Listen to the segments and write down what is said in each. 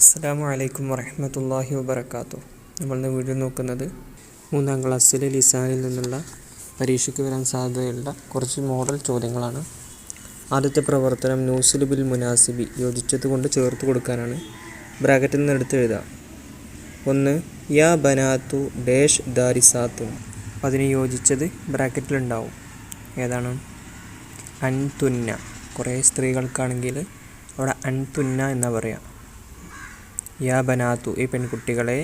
അസ്സലാമു അലൈക്കും വറഹ്മത്തുള്ളാഹി വബറകാതുഹു. നമ്മളിന്ന് വീഡിയോ നോക്കുന്നത് 3ാം ക്ലാസ്സിലെ ലിസാനിൽ നിന്നുള്ള പരീക്ഷയ്ക്ക് വരാൻ സാധ്യതയുള്ള കുറച്ച് മോഡൽ ചോദ്യങ്ങളാണ്. ആദ്യത്തെ പ്രവർത്തനം നൂസിലു ബിൽ മുനാസിബി, യോജിച്ചത് കൊണ്ട് ചേർത്ത് കൊടുക്കാനാണ്. ബ്രാക്കറ്റിൽ നിന്ന് എടുത്ത് എഴുതാം. 1 യാ ബനാത്തു ഡാഷ് ദാരിസാത്തുൻ. അതിന് യോജിച്ചത് ബ്രാക്കറ്റിലുണ്ടാവും. ഏതാണ്? അൻതുന്ന. കുറേ സ്ത്രീകൾക്കാണെങ്കിൽ അവിടെ അൻതുന്ന എന്നാ പറയാം. യാ ബനാത്തു, ഈ പെൺകുട്ടികളെ,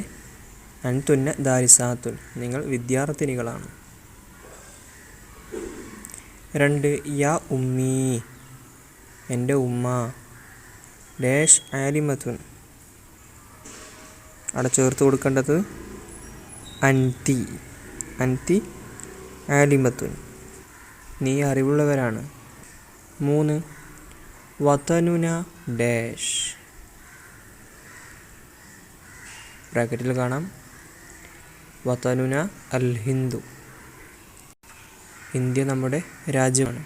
അൻതുന്ന ദാരിസാത്തുൻ, നിങ്ങൾ വിദ്യാർത്ഥിനികളാണ്. 2 യാ ഉമ്മീ, എൻ്റെ ഉമ്മ, ഡാഷ് ആലിമത്തുൻ. അവിടെ ചേർത്ത് കൊടുക്കേണ്ടത് അൻതി, അൻതി ആലിമത്തുൻ, നീ അറിവുള്ളവരാണ്. 3 വതനുന ഡാഷ്. ബ്രാക്കറ്റിൽ കാണാം വതനുന അൽ ഹിന്ദു, ഇന്ത്യ നമ്മുടെ രാജ്യമാണ്.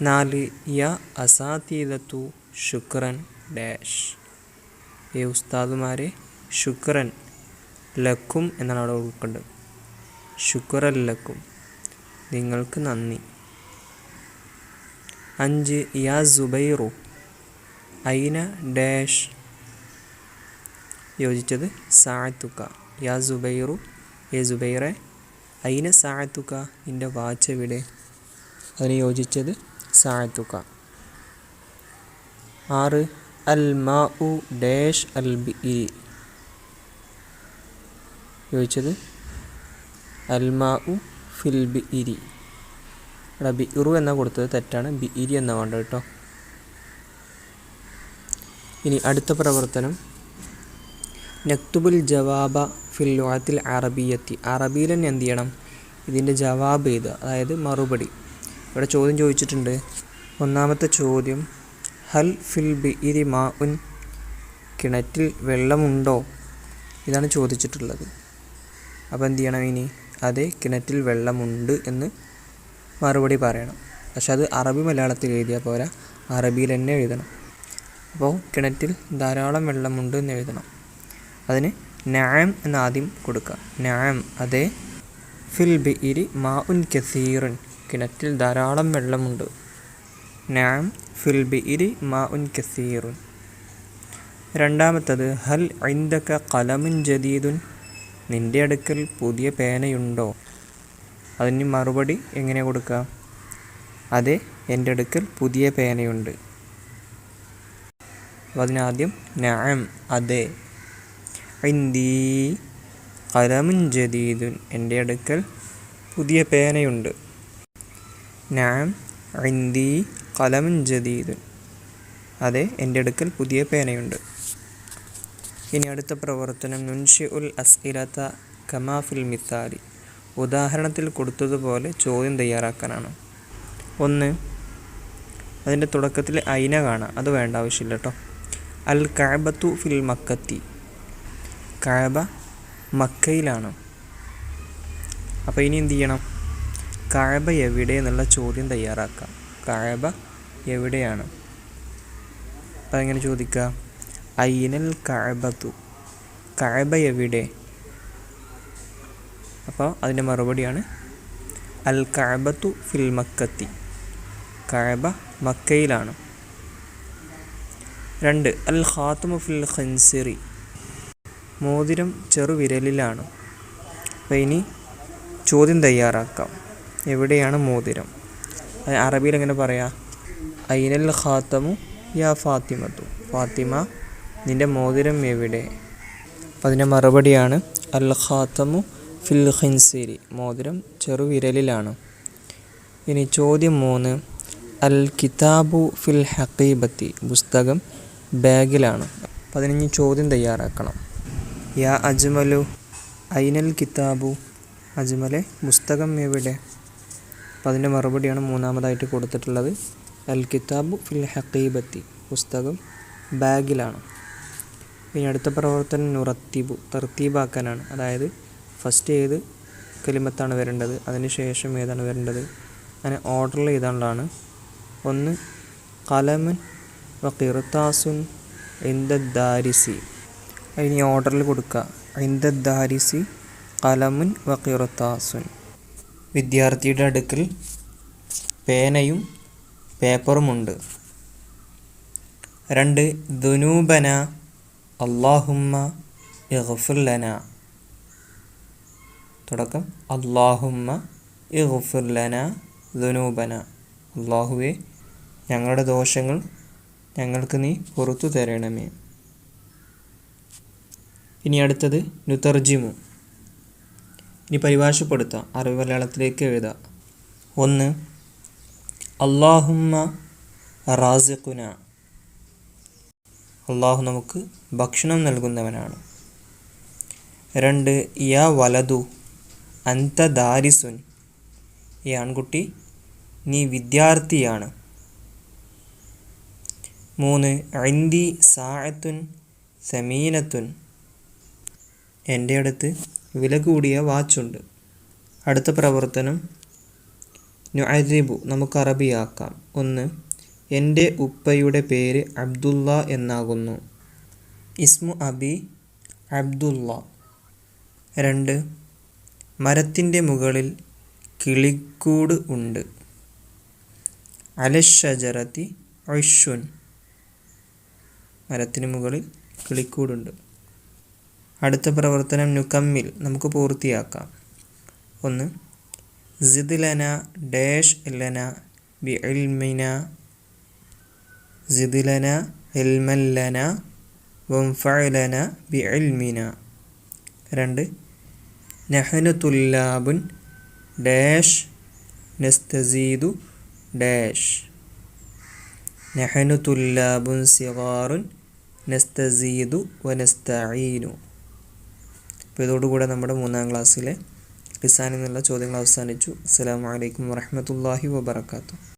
4 യാ അസാതീദത്തു ശുക്രൻ ഡാഷ്. ഈ ഉസ്താദുമാരെ, ശുക്രൻ ലക്കും എന്നാണ് അവിടെ കൊടുക്കേണ്ടത്. ശുക്രൻ ലക്കും, നിങ്ങൾക്ക് നന്ദി. 5 യാ സുബൈറു ഐന ഡാഷ്. യോജിച്ചത് സാഅത്തുക. യാ സുബൈറു, ഏ സുബൈറെ, ഐന സാഅത്തുക, നിൻ്റെ വാച്ച് എവിടെ. അതിന് യോജിച്ചത് സാഅത്തുക. 6 അൽ മാഉ ഡാഷ് അൽ ബിഇ. യോജിച്ചത് അൽ മാഉ ഫിൽ ബിഇരി. അവിടെ ബിഇറു എന്നാണ് കൊടുത്തത്, തെറ്റാണ്. ബിഇരി എന്നാണ് വേണ്ടത് കേട്ടോ. ഇനി അടുത്ത പ്രവർത്തനം നക്തുബുൽ ജവാബ ഫിൽ ലുഅത്തിൽ അറബിയത്തി. അറബിയിൽ തന്നെ എന്ത് ചെയ്യണം? ഇതിൻ്റെ ജവാബ് എഴുതുക, അതായത് മറുപടി. ഇവിടെ ചോദ്യം ചോദിച്ചിട്ടുണ്ട്. ഒന്നാമത്തെ ചോദ്യം ഹൽ ഫിൽ ബിഇരി മാഉൻ, കിണറ്റിൽ വെള്ളമുണ്ടോ, ഇതാണ് ചോദിച്ചിട്ടുള്ളത്. അപ്പോൾ എന്ത് ചെയ്യണം? ഇനി അതെ, കിണറ്റിൽ വെള്ളമുണ്ട് എന്ന് മറുപടി പറയണം. പക്ഷെ അത് അറബി മലയാളത്തിൽ എഴുതിയാൽ പോരാ, അറബിയിൽ തന്നെ എഴുതണം. അപ്പോൾ കിണറ്റിൽ ധാരാളം വെള്ളമുണ്ട് എന്ന് എഴുതണം. അതിന് നഅം എന്ന് ആദ്യം കൊടുക്കുക. നഅം, അതെ. ഫിൽ ബിഇരി മാഉൻ കസീറുൻ, കിണറ്റിൽ ധാരാളം വെള്ളമുണ്ട്. നഅം ഫിൽ ബിഇരി മാഉൻ കസീറുൻ. രണ്ടാമത്തത് ഹൽ ഇൻദക ഖലമുൻ ജദീദുൻ, നിൻ്റെ അടുക്കൽ പുതിയ പേനയുണ്ടോ. അതിന് മറുപടി എങ്ങനെ കൊടുക്കുക? അതെ, എൻ്റെ അടുക്കൽ പുതിയ പേനയുണ്ട്. അപ്പോൾ അതിനാദ്യം നഅം, അതെ. ഇൻദീ ഖലമുൻ ജദീദുൻ, എൻ്റെ അടുക്കൽ പുതിയ പേനയുണ്ട്. നഅം ഇൻദീ ഖലമുൻ ജദീദുൻ, അതെ, എൻ്റെ അടുക്കൽ പുതിയ പേനയുണ്ട്. ഇനി അടുത്ത പ്രവർത്തനം നുൻഷിഉൽ അസ്ഇലത കമാ ഫിൽ മിസാലി, ഉദാഹരണത്തിൽ കൊടുത്തതുപോലെ ചോദ്യം തയ്യാറാക്കാനാണ്. 1 അതിൻ്റെ തുടക്കത്തിൽ ഐന കാണാം, അത് വേണ്ട, ആവശ്യമില്ല കേട്ടോ. അൽ കഅബത്തു ഫിൽ മക്കത്തി, കഅബ മക്കയിലാണ്. അപ്പോൾ ഇനി എന്ത് ചെയ്യണം? കഅബ എവിടെ എന്നുള്ള ചോദ്യം തയ്യാറാക്കാം. കഅബ എവിടെയാണ്? അപ്പോൾ എങ്ങനെ ചോദിക്കുക? ഐനൽ കഅബത്തു, കഅബ എവിടെ. അപ്പോൾ അതിൻ്റെ മറുപടിയാണ് അൽ കഅബത്തു ഫിൽ മക്കത്തി, കഅബ മക്കയിലാണ്. 2 അൽ ഖാതമു ഫിൽ ഖൻസിറി, മോതിരം ചെറുവിരലിലാണ്. അപ്പോൾ ഇനി ചോദ്യം തയ്യാറാക്കാം. എവിടെയാണ് മോതിരം? അറബിയിൽ എങ്ങനെ പറയാം? ഐനൽ ഖാതമു യാ ഫാത്തിമത്തു, ഫാത്തിമ, നിൻ്റെ മോതിരം എവിടെ. അപ്പോൾ അതിൻ്റെ മറുപടിയാണ് അൽ ഖാതമു ഫിൽ ഖൻസിരി, മോതിരം ചെറുവിരലിലാണ്. ഇനി ചോദ്യം 3 അൽ കിതാബു ഫിൽ ഹഖീബത്തി, പുസ്തകം ബാഗിലാണ്. അപ്പോൾ അതിന് ചോദ്യം തയ്യാറാക്കണം. യാ അജ്മലു ഐനൽ കിതാബു, അജ്മലെ, പുസ്തകം എവിടെ. അപ്പോൾ അതിൻ്റെ മറുപടിയാണ് മൂന്നാമതായിട്ട് കൊടുത്തിട്ടുള്ളത് അൽ കിതാബു ഫിൽ ഹഖീബത്തി, പുസ്തകം ബാഗിലാണ്. ഇനി അടുത്ത പ്രവർത്തനം നുറത്തിബു, തർത്തീബാക്കാനാണ്. അതായത് ഫസ്റ്റ് ഏത് കലിമത്താണ് വരേണ്ടത്, അതിന് ശേഷം ഏതാണ് വരേണ്ടത്, അങ്ങനെ ഓർഡറിൽ എഴുതാനുള്ളതാണ്. 1 ഖലമുൻ വഖിർതാസുൻ ഇൻദദ്ദാരിസി. അതിന് ഓർഡറിൽ കൊടുക്കുക. ഇൻദദ്ദാരിസി ഖലമുൻ വഖിർതാസുൻ. വിദ്യാർത്ഥിയുടെ അടുക്കൽ പേനയും പേപ്പറുമുണ്ട്. 2 ദുനൂബന അല്ലാഹുമ്മ ഇഗ്ഫിർ ലനാ. തുടക്കം അല്ലാഹുമ്മ ഇഗ്ഫിർ ലനാ ദുനൂബന. അല്ലാഹുവേ, ഞങ്ങളുടെ ദോഷങ്ങൾ ഞങ്ങൾക്ക് നീ പുറത്തു തരണമേ. ഇനി അടുത്തത് നുതർജിമു. ഇനി പരിഭാഷപ്പെടുത്താം, അറിവ് മലയാളത്തിലേക്ക് എഴുതാം. 1 അല്ലാഹുമ്മ റാസിഖുന. അള്ളാഹു നമുക്ക് ഭക്ഷണം നൽകുന്നവനാണ്. 2 യാ വലതു അൻത ദാരിസുൻ. ഈ ആൺകുട്ടി നീ വിദ്യാർത്ഥിയാണ്. 3 ഇൻദി സാഅത്തുൻ സമീനത്തുൻ. എൻ്റെ അടുത്ത് വില കൂടിയ വാച്ചുണ്ട്. അടുത്ത പ്രവർത്തനം നുഅരിബു, നമുക്ക് അറബിയാക്കാം. 1 എൻ്റെ ഉപ്പയുടെ പേര് അബ്ദുള്ള എന്നാകുന്നു. ഇസ്മു അബി അബ്ദുള്ള. 2 മരത്തിൻ്റെ മുകളിൽ കിളിക്കൂട് ഉണ്ട്. അലഷജറത്തി ഉഷുൻ. മരത്തിന് മുകളിൽ കിളിക്കൂടുണ്ട്. അടുത്ത പ്രവർത്തനം നുകമ്മിൽ, നമുക്ക് പൂർത്തിയാക്കാം. 1 Sid ലന dash ലന B ഇൽമിന. Sid ലന ഇൽമൻ ലന വൻഫഅ ലന B ഇൽമിന. 2 നഹ്നു തുല്ലാബുൻ ഡാഷ് നസ്തസീദു ഡാഷ്. നഹ്നു തുല്ലാബുൻ സിഗാറുൻ നസ്തസീദു വനസ്തഈനു. അപ്പോൾ ഇതോടുകൂടെ നമ്മുടെ 3-ാം ക്ലാസ്സിലെ ലിസാനിൽ നിന്നുള്ള ചോദ്യങ്ങൾ അവസാനിച്ചു. അസ്സലാമു അലൈക്കും വറഹ്മത്തുള്ളാഹി വബറകാതുഹു.